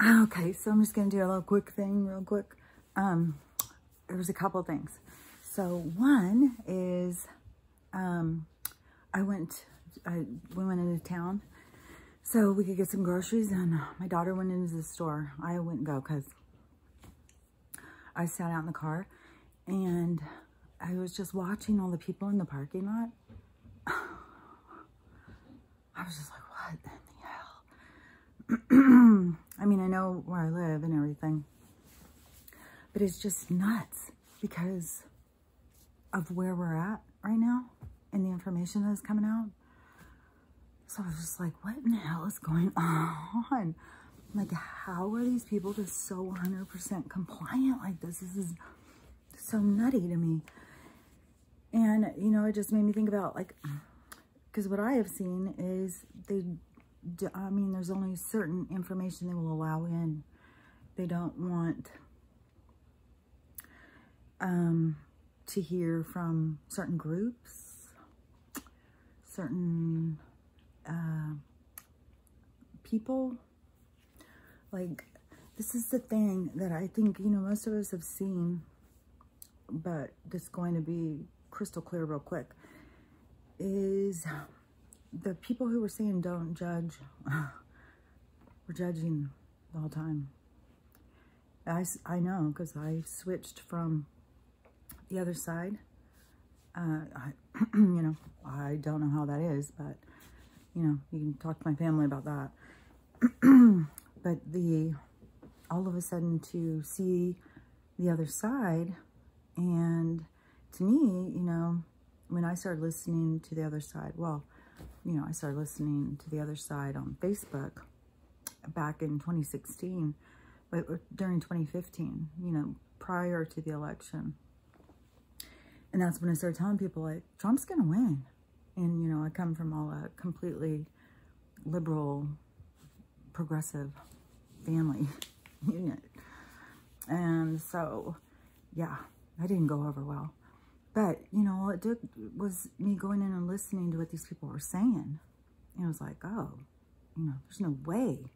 Okay, so I'm just going to do a little quick thing real quick. There was a couple things. So one is, we went into town so we could get some groceries, and my daughter went into the store. I wouldn't go because I sat out in the car and I was just watching all the people in the parking lot. I was just like, what in the hell? I mean, I know where I live and everything, but it's just nuts because of where we're at right now and the information that is coming out. So I was just like, what in the hell is going on? Like, how are these people just so 100% compliant like this? This is so nutty to me. And, you know, it just made me think about, like, because what I have seen is I mean, there's only certain information they will allow in. They don't want to hear from certain groups, certain people. Like, this is the thing that I think, you know, most of us have seen, but it's going to be crystal clear real quick, is the people who were saying don't judge were judging the whole time. I know, because I switched from the other side. You know, I don't know how that is, but, you know, you can talk to my family about that. But all of a sudden to see the other side, and to me, you know, when I started listening to the other side, well, you know, I started listening to the other side on Facebook back in 2016, but during 2015, you know, prior to the election. And that's when I started telling people, like, Trump's going to win. And, you know, I come from all a completely liberal, progressive family unit. And so, yeah, that didn't go over well. But, you know, all it took was me going in and listening to what these people were saying. And it was like, oh, you know, there's no way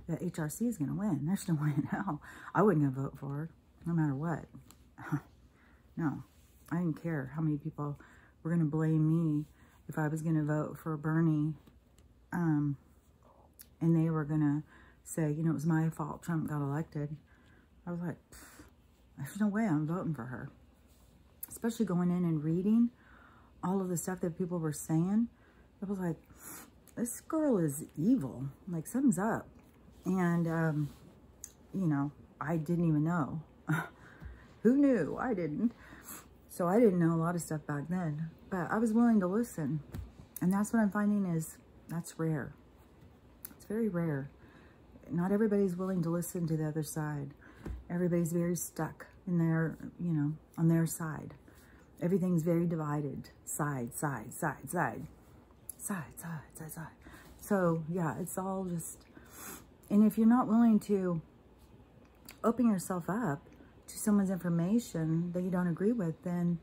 that HRC is going to win. There's no way in hell. I wouldn't have voted for her, no matter what. No, I didn't care how many people were going to blame me if I was going to vote for Bernie. And they were going to say, you know, it was my fault Trump got elected. I was like, there's no way I'm voting for her. Especially going in and reading all of the stuff that people were saying. I was like, this girl is evil. Like, something's up. And, you know, I didn't even know. Who knew? I didn't. So I didn't know a lot of stuff back then. But I was willing to listen. And that's what I'm finding is that's rare. It's very rare. Not everybody's willing to listen to the other side. Everybody's very stuck in their, you know, on their side. Everything's very divided. Side, side, side, side. Side, side, side, side. So, yeah, it's all just... And if you're not willing to open yourself up to someone's information that you don't agree with, then,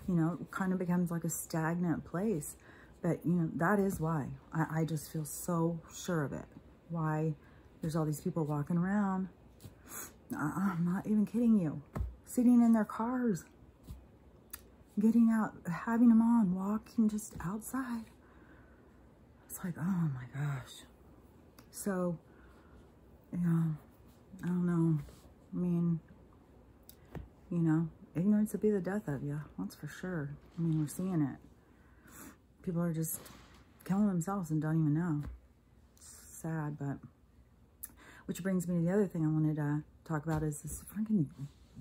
you know, it kind of becomes like a stagnant place. But, you know, that is why. I just feel so sure of it. Why there's all these people walking around. I'm not even kidding you. Sitting in their cars. Getting out, having them on, walking just outside. It's like, oh my gosh. So, you know, I don't know. I mean, you know, ignorance will be the death of you. That's for sure. I mean, we're seeing it. People are just killing themselves and don't even know. It's sad, but... Which brings me to the other thing I wanted to talk about is this freaking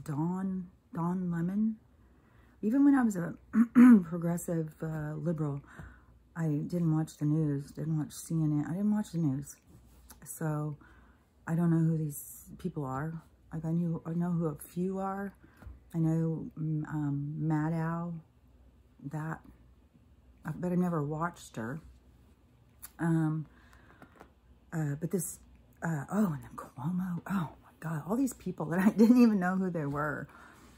Don Lemon. Even when I was a progressive liberal, I didn't watch the news, didn't watch CNN. I didn't watch the news. So I don't know who these people are. Like, I know who a few are. I know Maddow, that, but I never watched her. But this, oh, and then Cuomo. Oh my God, all these people that I didn't even know who they were.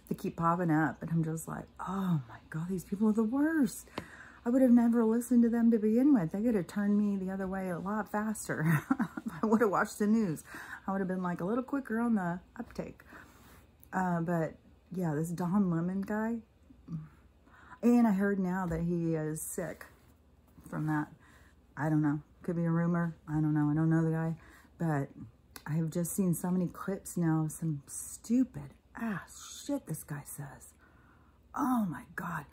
They keep popping up, and I'm just like, oh my God, these people are the worst. I would have never listened to them to begin with. They could have turned me the other way a lot faster. I would have watched the news. I would have been like a little quicker on the uptake. But yeah, this Don Lemon guy. And I heard now that he is sick from that. I don't know. Could be a rumor. I don't know. I don't know the guy. But I have just seen so many clips now of some stupid ass shit this guy says. Oh my God.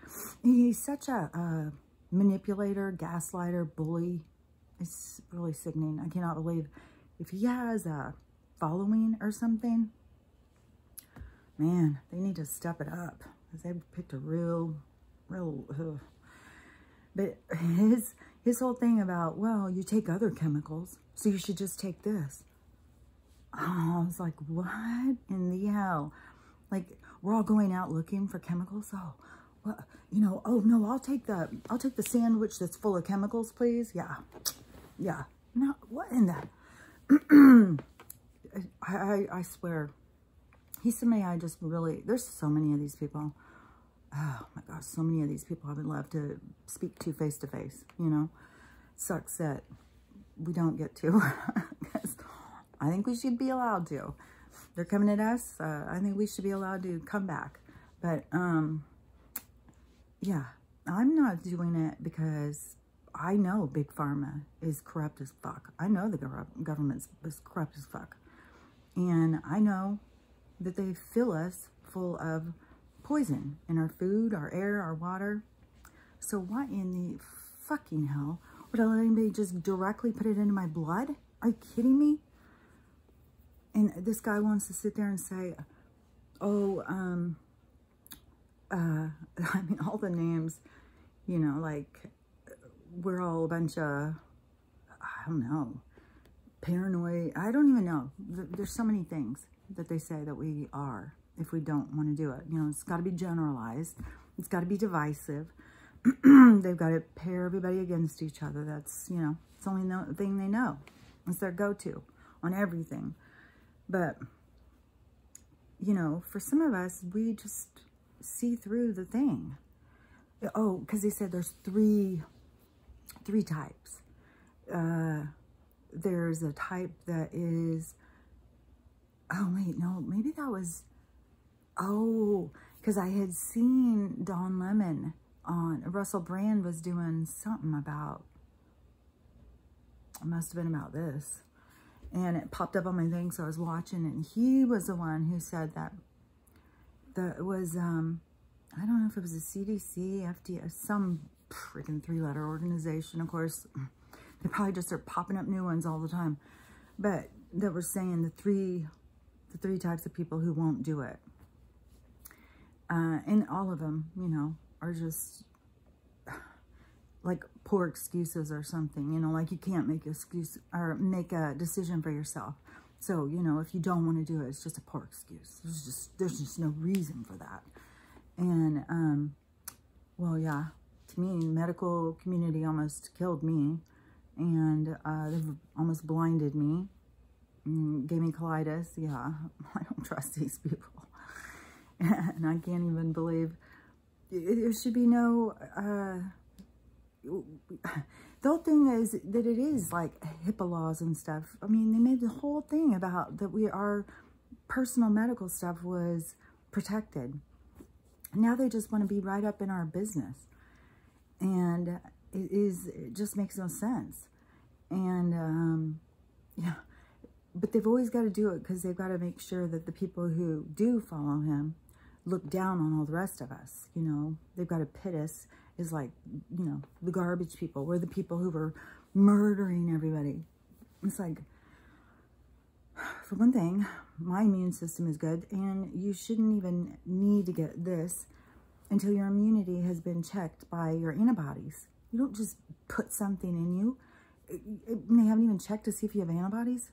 He's such a manipulator, gaslighter, bully. It's really sickening. I cannot believe if he has a following or something, man, they need to step it up. Because they picked a real, but his whole thing about, well, you take other chemicals, so you should just take this. Oh, I was like, what in the hell? Like, we're all going out looking for chemicals. Oh, well, you know, oh no, I'll take the sandwich that's full of chemicals, please. Yeah. No, what in that? I swear, he's somebody I just really, there's so many of these people. Oh my gosh, so many of these people I would love to speak to face to face, you know. Sucks that we don't get to. Because I think we should be allowed to. They're coming at us. I think we should be allowed to come back. But, yeah, I'm not doing it because I know Big Pharma is corrupt as fuck. I know the government is corrupt as fuck. And I know that they fill us full of poison in our food, our air, our water. So what in the fucking hell? Would I let anybody just directly put it into my blood? Are you kidding me? And this guy wants to sit there and say, oh, I mean, all the names, you know, like, we're all a bunch of, I don't know, paranoid. I don't even know. There's so many things that they say that we are if we don't want to do it. You know, it's got to be generalized. It's got to be divisive. They've got to pair everybody against each other. That's, you know, it's the only thing they know. It's their go-to on everything. But, you know, for some of us, we just see through the thing. Oh, because they said there's three types. There's a type that is, oh wait, no, maybe that was, oh, because I had seen Don Lemon on, Russell Brand was doing something about, it must have been about this. And it popped up on my thing, so I was watching it. And he was the one who said that it was, I don't know if it was a CDC, FDA, some freaking 3-letter organization. Of course, they probably just are popping up new ones all the time. But that were saying the three types of people who won't do it. And all of them, you know, are just like poor excuses or something, you know, like you can't make an excuse or make a decision for yourself. So, you know, if you don't want to do it, it's just a poor excuse. There's just no reason for that. And, well, yeah, to me, medical community almost killed me, and they've almost blinded me, gave me colitis. Yeah, I don't trust these people. And I can't even believe, there should be no, the whole thing is that it is like HIPAA laws and stuff. I mean, they made the whole thing about that our personal medical stuff was protected. Now they just want to be right up in our business. And it just makes no sense. And, yeah, but they've always got to do it because they've got to make sure that the people who do follow him look down on all the rest of us. You know, they've got to pit us as like, you know, the garbage people. We're the people who were murdering everybody. It's like, for one thing, my immune system is good, and you shouldn't even need to get this until your immunity has been checked by your antibodies. You don't just put something in you. They haven't even checked to see if you have antibodies.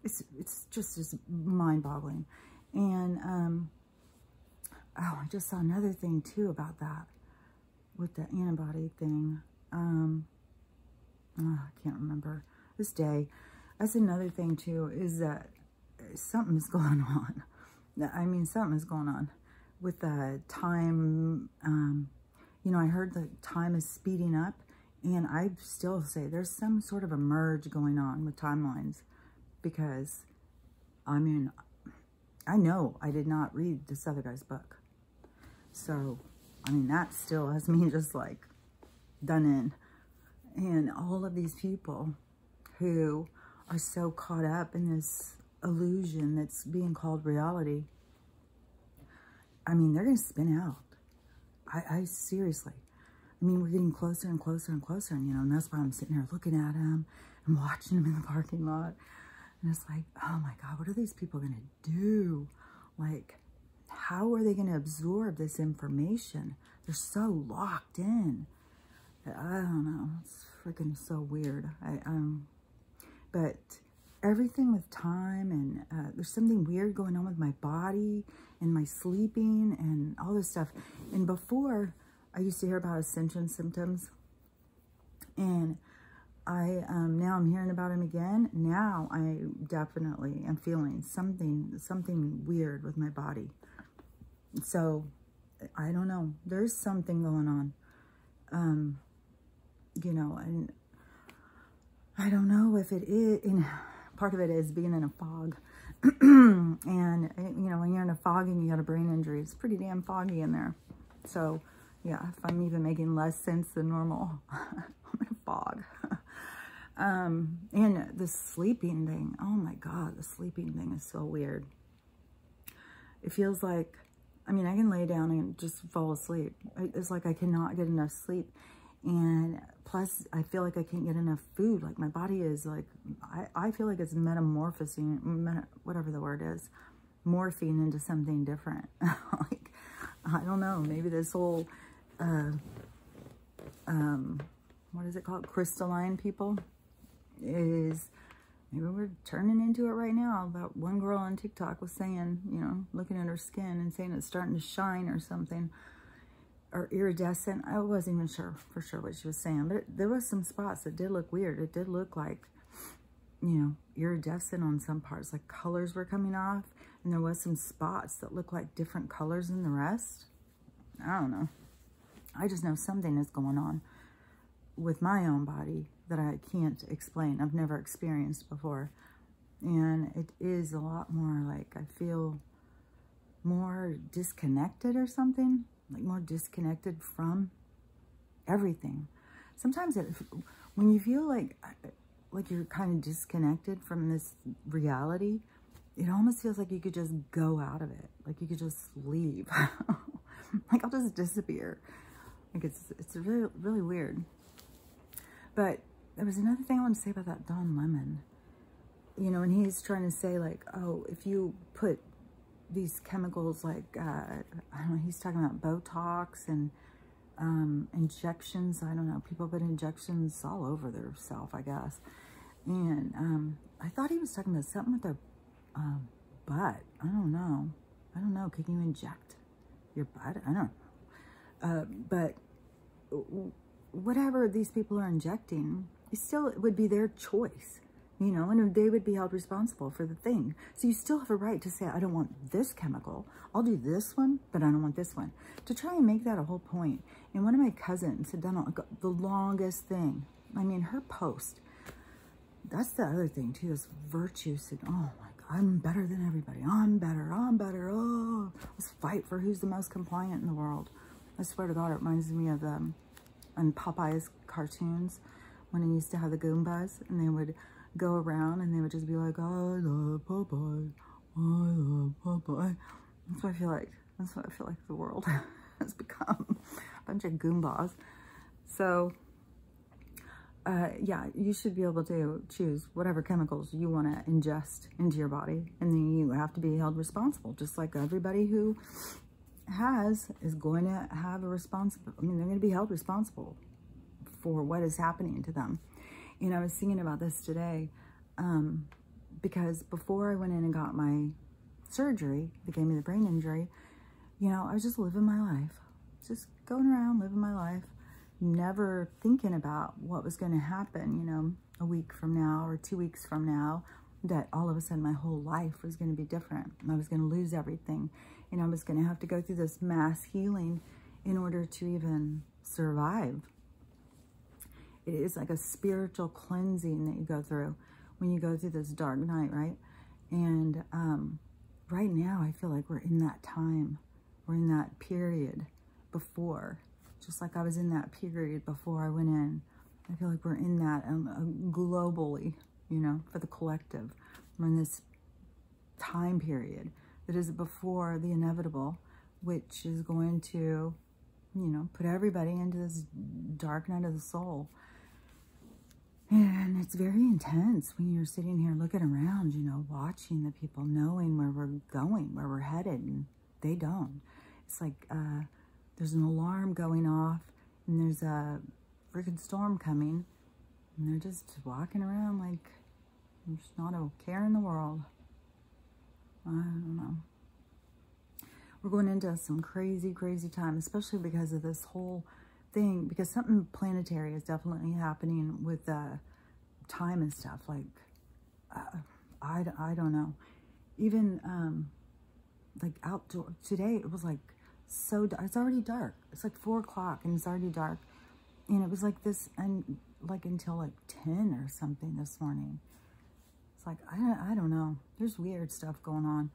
It's just mind-boggling. And, oh, I just saw another thing, too, about that with the antibody thing. I can't remember this day. That's another thing, too, is that something's going on. I mean, something is going on with the time. You know, I heard the time is speeding up, and I still say there's some sort of a merge going on with timelines, because, I mean, I know I did not read this other guy's book. So, I mean, that still has me just like done in. And all of these people who are so caught up in this illusion that's being called reality, I mean, they're going to spin out. I seriously, I mean, we're getting closer and closer and closer, and, you know, and that's why I'm sitting here looking at him and watching him in the parking lot. And it's like, oh my God, what are these people going to do? Like, how are they going to absorb this information? They're so locked in. I don't know. It's freaking so weird. But everything with time, and there's something weird going on with my body and my sleeping and all this stuff. And before, I used to hear about ascension symptoms, and now I'm hearing about them again. Now I definitely am feeling something weird with my body. So I don't know. There's something going on. You know, and I don't know if it is. And part of it is being in a fog. And you know, when you're in a fog and you got a brain injury, it's pretty damn foggy in there. So yeah, if I'm even making less sense than normal, I'm in a fog. And the sleeping thing, oh my God, the sleeping thing is so weird. It feels like, I mean, I can lay down and just fall asleep. It's like I cannot get enough sleep. And plus, I feel like I can't get enough food. Like, my body is like, I feel like it's metamorphosing, whatever the word is, morphing into something different. Like, I don't know, maybe this whole, what is it called? Crystalline people is, maybe we're turning into it right now. That one girl on TikTok was saying, you know, looking at her skin and saying it's starting to shine or something, or iridescent. I wasn't even sure for sure what she was saying, but there was some spots that did look weird. It did look like, you know, iridescent on some parts, like colors were coming off, and there was some spots that looked like different colors than the rest. I don't know. I just know something is going on with my own body that I can't explain. I've never experienced before. And it is a lot more like, I feel more disconnected or something, like more disconnected from everything. Sometimes when you feel like you're kind of disconnected from this reality, it almost feels like you could just go out of it. Like you could just leave. Like I'll just disappear. Like it's really, really weird. But there was another thing I want to say about that Don Lemon. You know, and he's trying to say like, oh, if you put these chemicals like, I don't know, he's talking about Botox and injections. I don't know, people put injections all over their self, I guess. And I thought he was talking about something with their butt. I don't know. Can you inject your butt? I don't know. But whatever these people are injecting, it would be their choice, you know, and they would be held responsible for the thing. So you still have a right to say, I don't want this chemical. I'll do this one, but I don't want this one. To try and make that a whole point. And one of my cousins had done the longest thing. I mean, her post, that's the other thing too, this virtue. Said, oh my God, I'm better than everybody. I'm better. Oh, let's fight for who's the most compliant in the world. I swear to God, it reminds me of on Popeye's cartoons when he used to have the Goombas and they would go around and they would just be like, I love Popeye, I love Popeye. That's what I feel like. That's what I feel like the world has become. A bunch of Goombas. So, yeah, you should be able to choose whatever chemicals you want to ingest into your body. And then you have to be held responsible, just like everybody who is going to have a responsibility. I mean, they're going to be held responsible for what is happening to them. You know, I was thinking about this today because before I went in and got my surgery that gave me the brain injury, you know, I was just living my life, just going around living my life, never thinking about what was going to happen, you know, a week from now or 2 weeks from now, that all of a sudden my whole life was going to be different. And I was going to lose everything. And I was going to have to go through this mass healing in order to even survive. It is like a spiritual cleansing that you go through when you go through this dark night, right? And right now, I feel like we're in that time. We're in that period before. Just like I was in that period before I went in. I feel like we're in that globally, you know, for the collective. We're in this time period that is before the inevitable, which is going to, you know, put everybody into this dark night of the soul. And it's very intense when you're sitting here looking around, you know, watching the people, knowing where we're going, where we're headed, and they don't. It's like there's an alarm going off, and there's a freaking storm coming, and they're just walking around like there's not a care in the world. I don't know. We're going into some crazy, crazy time, especially because of this whole thing, because something planetary is definitely happening with time and stuff. Like, I don't know. Even, like, outdoor, today, it was, like, so dark. It's already dark. It's, like, 4 o'clock, and it's already dark. And it was, like, this, and, like, until, like, 10 or something this morning. It's like, I don't know. There's weird stuff going on.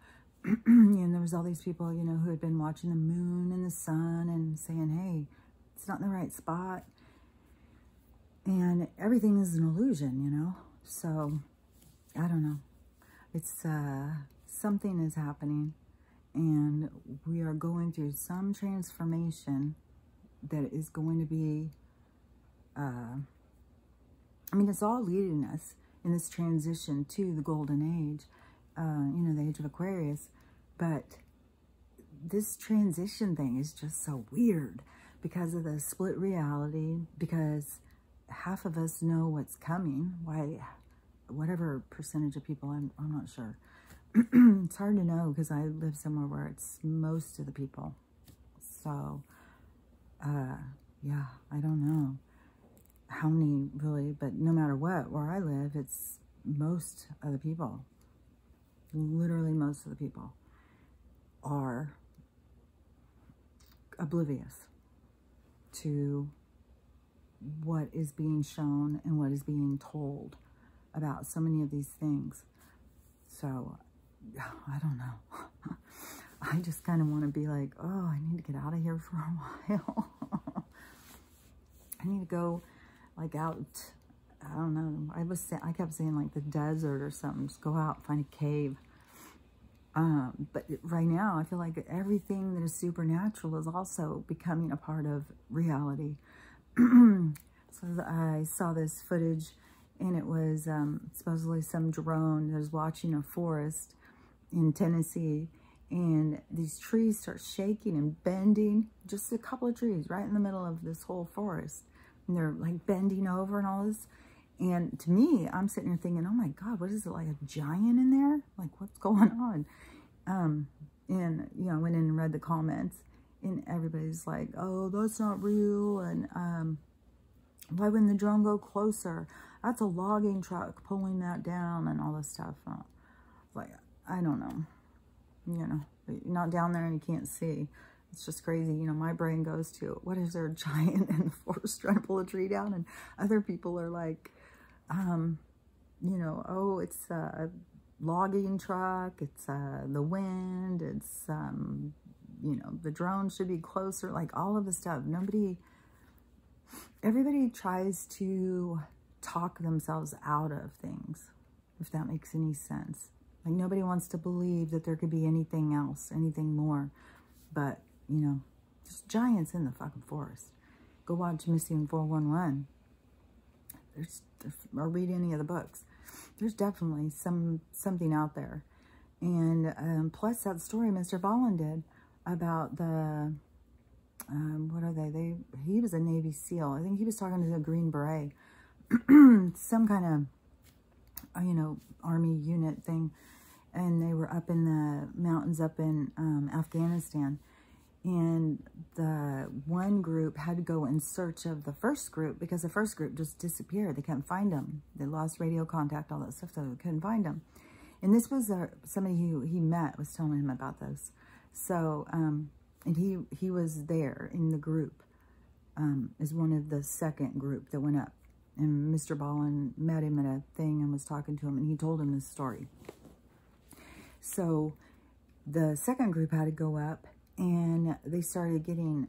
And there was all these people, you know, who had been watching the moon and the sun and saying, hey, it's not in the right spot. And everything is an illusion, you know? So, I don't know. It's, something is happening. And we are going through some transformation that is going to be, I mean, it's all leading us in this transition to the golden age, you know, the age of Aquarius. But this transition thing is just so weird because of the split reality, because half of us know what's coming. Why, whatever percentage of people, I'm not sure. It's hard to know because I live somewhere where it's most of the people. So, yeah, I don't know how many really, but no matter what, where I live, it's most of the people. Literally most of the people are oblivious to what is being shown and what is being told about so many of these things. So, I don't know. I just kind of want to be like, oh, I need to get out of here for a while. I need to go, like, out, I don't know. I kept saying, like, the desert or something. Just go out, find a cave. But right now, I feel like everything that is supernatural is also becoming a part of reality. So I saw this footage, and it was supposedly some drone that was watching a forest in Tennessee, and these trees start shaking and bending, just a couple of trees right in the middle of this whole forest, and they're like bending over and all this. And to me, I'm sitting here thinking, oh my God, what is it, like a giant in there? Like, what's going on? And, you know, I went in and read the comments, and everybody's like, oh, that's not real. And why wouldn't the drone go closer? That's a logging truck pulling that down and all this stuff. Like, I don't know. You know, you're not down there and you can't see. It's just crazy. You know, my brain goes to, what is there, a giant in the forest trying to pull a tree down? And other people are like, you know, oh, it's a logging truck. It's the wind. It's, you know, the drone should be closer. Like, all of the stuff. Everybody tries to talk themselves out of things, if that makes any sense. Like, nobody wants to believe that there could be anything else, anything more. But, you know, there's giants in the fucking forest. Go watch Missing 411. Or read any of the books. There's definitely something out there. And plus that story Mr. Ballin did about the, what are they? He was a Navy SEAL. I think he was talking to the Green Beret. Some kind of, you know, Army unit thing. And they were up in the mountains up in Afghanistan. And the one group had to go in search of the first group because the first group just disappeared. They couldn't find them. They lost radio contact, all that stuff, so they couldn't find them. And this was somebody who he met was telling him about this. So and he was there in the group, as one of the second group that went up. And Mr. Ballin met him at a thing and was talking to him, and he told him this story. So the second group had to go up, and they started getting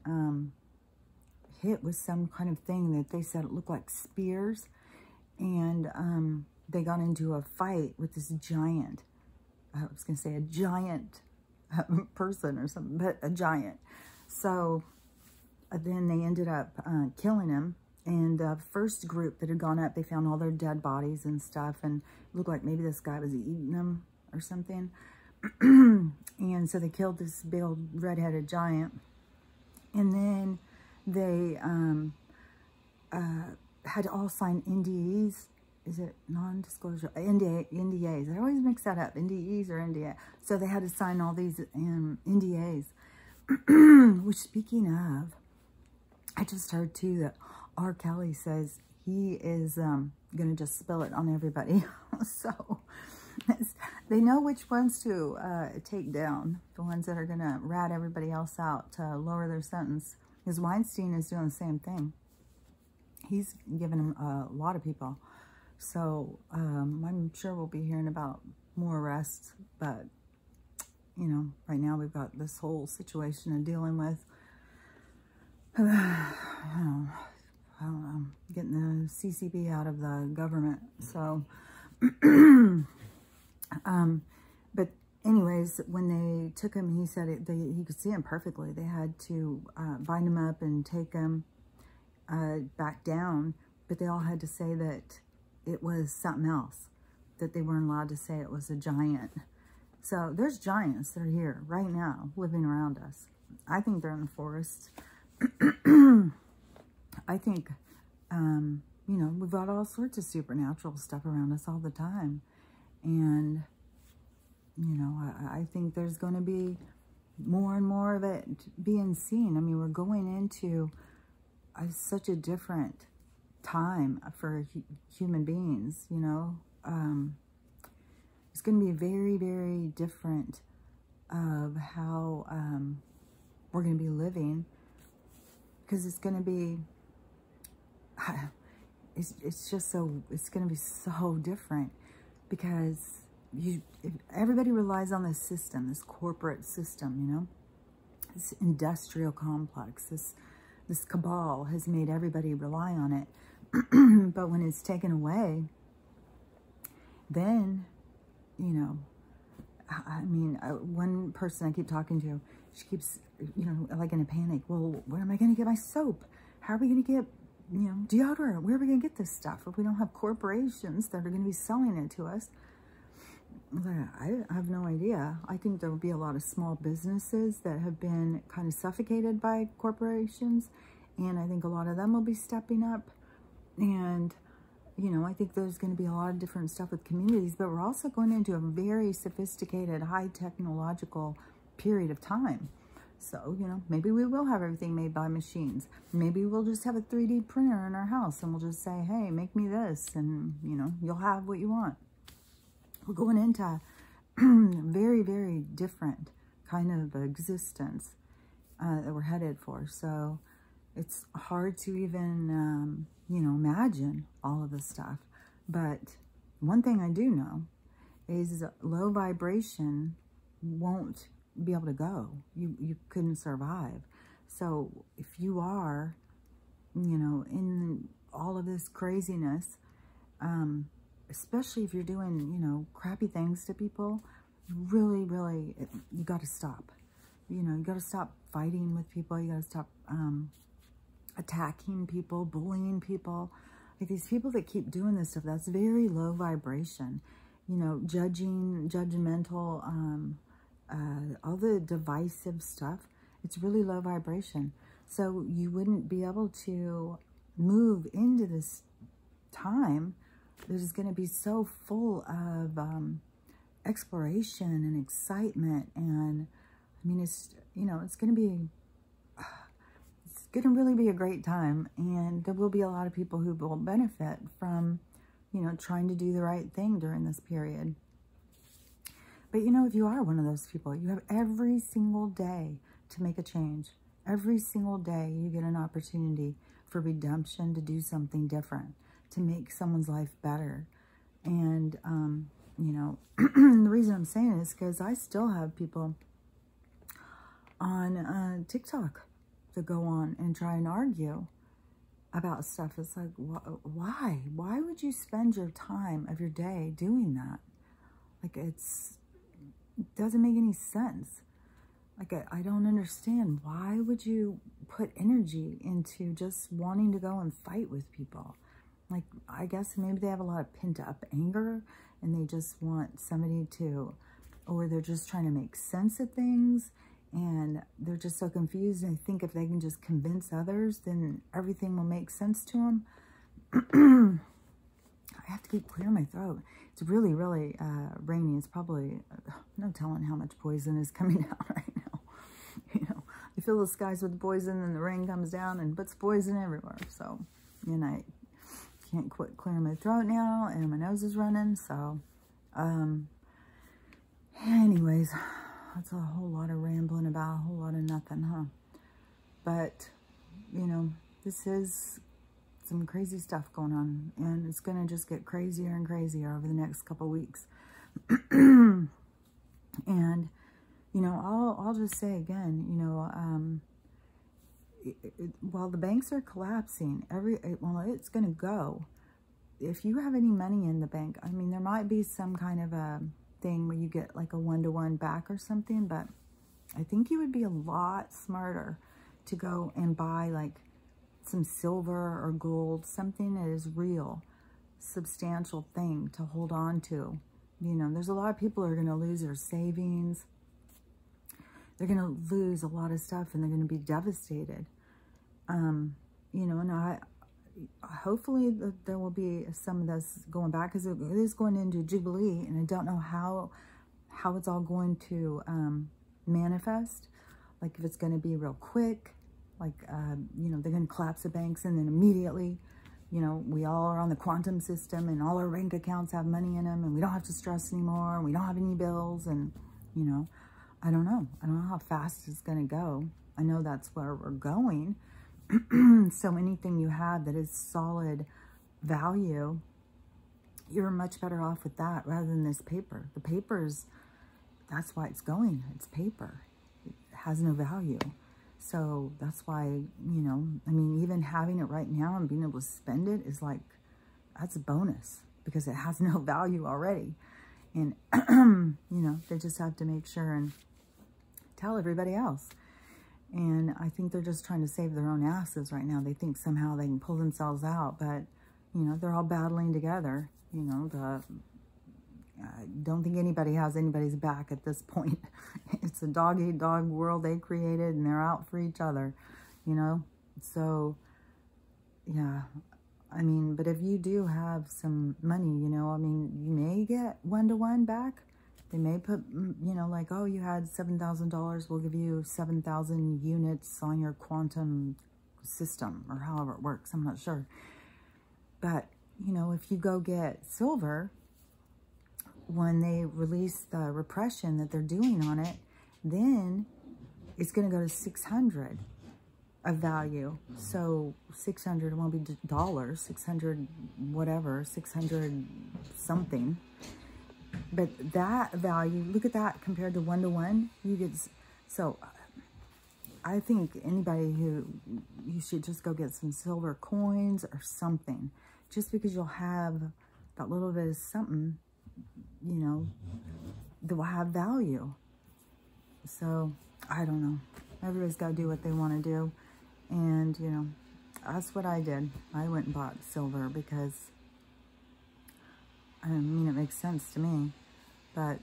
hit with some kind of thing that they said it looked like spears. And they got into a fight with this giant, I was going to say a giant person or something, but a giant. So then they ended up killing him. And the first group that had gone up, they found all their dead bodies and stuff, and it looked like maybe this guy was eating them or something. And so they killed this big old redheaded giant. And then they had to all sign NDAs. Is it non-disclosure? NDAs. I always mix that up. NDEs or NDA. So they had to sign all these NDAs. Which, speaking of, I just heard too that R. Kelly says he is going to just spill it on everybody. So they know which ones to take down. The ones that are going to rat everybody else out to lower their sentence. Because Weinstein is doing the same thing. He's given him a lot of people. So I'm sure we'll be hearing about more arrests. But, you know, right now we've got this whole situation of dealing with, I don't know, getting the CCP out of the government. So, but anyways, when they took him, he said he could see him perfectly. They had to bind him up and take him back down, but they all had to say that it was something else, that they weren't allowed to say it was a giant. So there's giants that are here right now living around us. I think they're in the forest. I think, you know, we've got all sorts of supernatural stuff around us all the time. And, you know, I think there's going to be more and more of it being seen. I mean, we're going into such a different time for human beings, you know. It's going to be very, very different of how we're going to be living, because it's going to be, it's just so, it's going to be so different, because everybody relies on this system, this corporate system, you know, this industrial complex, this cabal has made everybody rely on it. But when it's taken away, then, you know, I mean, one person I keep talking to, she keeps, you know, like in a panic. Well, where am I going to get my soap? How are we going to get, you know, deodorant? Where are we going to get this stuff if we don't have corporations that are going to be selling it to us? I have no idea. I think there will be a lot of small businesses that have been kind of suffocated by corporations, and I think a lot of them will be stepping up. And, you know, I think there's going to be a lot of different stuff with communities, but we're also going into a very sophisticated, high technological period of time. So, you know, maybe we will have everything made by machines. Maybe we'll just have a 3D printer in our house, and we'll just say, hey, make me this, and, you know, you'll have what you want. We're going into very, very different kind of existence that we're headed for. So it's hard to even, you know, imagine all of this stuff. But one thing I do know is low vibration won't be able to go. You couldn't survive. So if you are, you know, in all of this craziness, especially if you're doing, you know, crappy things to people, really, really, you got to stop. You know, you got to stop fighting with people. You got to stop attacking people, bullying people. Like these people that keep doing this stuff, that's very low vibration. You know, judgmental, all the divisive stuff, it's really low vibration. So you wouldn't be able to move into this time that is going to be so full of exploration and excitement. And I mean, it's, you know, it's going to be, it's going to really be a great time. And there will be a lot of people who will benefit from, you know, trying to do the right thing during this period. But, you know, if you are one of those people, you have every single day to make a change. Every single day you get an opportunity for redemption, to do something different, to make someone's life better. And, you know, the reason I'm saying it is because I still have people on TikTok that go on and try and argue about stuff. It's like, why? Why would you spend your time of your day doing that? Like, it doesn't make any sense. Like, I don't understand. Why would you put energy into just wanting to go and fight with people? Like, I guess maybe they have a lot of pent-up anger and they just want somebody to, or they're just trying to make sense of things and they're just so confused and they think if they can just convince others, then everything will make sense to them. I have to keep clearing my throat. It's really, really rainy. It's probably, no telling how much poison is coming down right now. You know, you fill the skies with poison and the rain comes down and puts poison everywhere. So, you know, I can't quit clearing my throat now and my nose is running. So, anyways, that's a whole lot of rambling about a whole lot of nothing, huh? But, you know, this is some crazy stuff going on, and it's going to just get crazier and crazier over the next couple weeks. And, you know, I'll just say again, you know, while the banks are collapsing, well, it's going to go. If you have any money in the bank, I mean, there might be some kind of a thing where you get like a 1-to-1 back or something, but I think you would be a lot smarter to go and buy like some silver or gold, something that is real, substantial thing to hold on to. You know, there's a lot of people who are going to lose their savings. They're going to lose a lot of stuff and they're going to be devastated. You know, and hopefully there will be some of this going back, because it is going into Jubilee, and I don't know how it's all going to manifest. Like, if it's going to be real quick, like, you know, they're going to collapse the banks and then immediately, you know, we all are on the quantum system and all our bank accounts have money in them and we don't have to stress anymore and we don't have any bills. And, you know, I don't know how fast it's going to go. I know that's where we're going. So anything you have that is solid value, you're much better off with that rather than this paper. The paper's, that's why it's going. It's paper. It has no value. So that's why, you know, I mean, even having it right now and being able to spend it is like, that's a bonus because it has no value already. And, you know, they just have to make sure and tell everybody else. And I think they're just trying to save their own asses right now. They think somehow they can pull themselves out, but, you know, they're all battling together. You know, I don't think anybody has anybody's back at this point. It's a dog-eat-dog world they created, and they're out for each other, you know? So, yeah, I mean, but if you do have some money, you know, I mean, you may get 1-to-1 back. They may put, you know, like, oh, you had $7,000, we'll give you 7,000 units on your quantum system, or however it works, I'm not sure. But, you know, if you go get silver, when they release the repression that they're doing on it, then it's going to go to 600 of value. So 600, it won't be dollars, 600 whatever, 600 something. But that value, look at that compared to 1-to-1, you get, so I think anybody who, you should just go get some silver coins or something, just because you'll have that little bit of something, you know, that will have value. So, I don't know. Everybody's got to do what they want to do. And, you know, that's what I did. I went and bought silver because, I mean, it makes sense to me. But,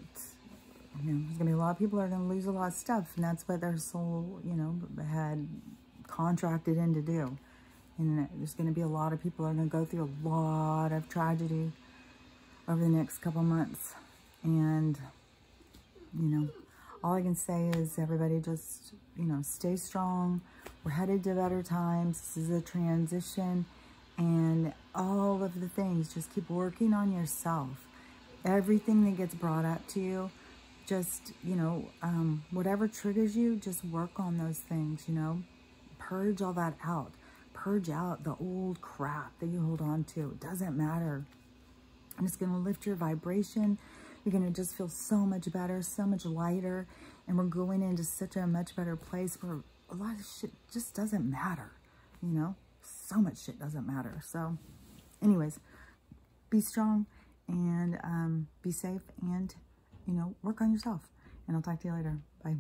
you know, there's going to be a lot of people that are going to lose a lot of stuff. And that's what their soul, you know, had contracted in to do. And there's going to be a lot of people that are going to go through a lot of tragedy over the next couple months. And, you know, all I can say is everybody just, you know, stay strong. We're headed to better times. This is a transition. And all of the things, just keep working on yourself. Everything that gets brought up to you, just, you know, whatever triggers you, just work on those things, you know, purge all that out. Purge out the old crap that you hold on to. It doesn't matter. And it's going to lift your vibration. You're going to just feel so much better, so much lighter. And we're going into such a much better place where a lot of shit just doesn't matter, you know? So much shit doesn't matter. So anyways, be strong and be safe and, you know, work on yourself. And I'll talk to you later. Bye.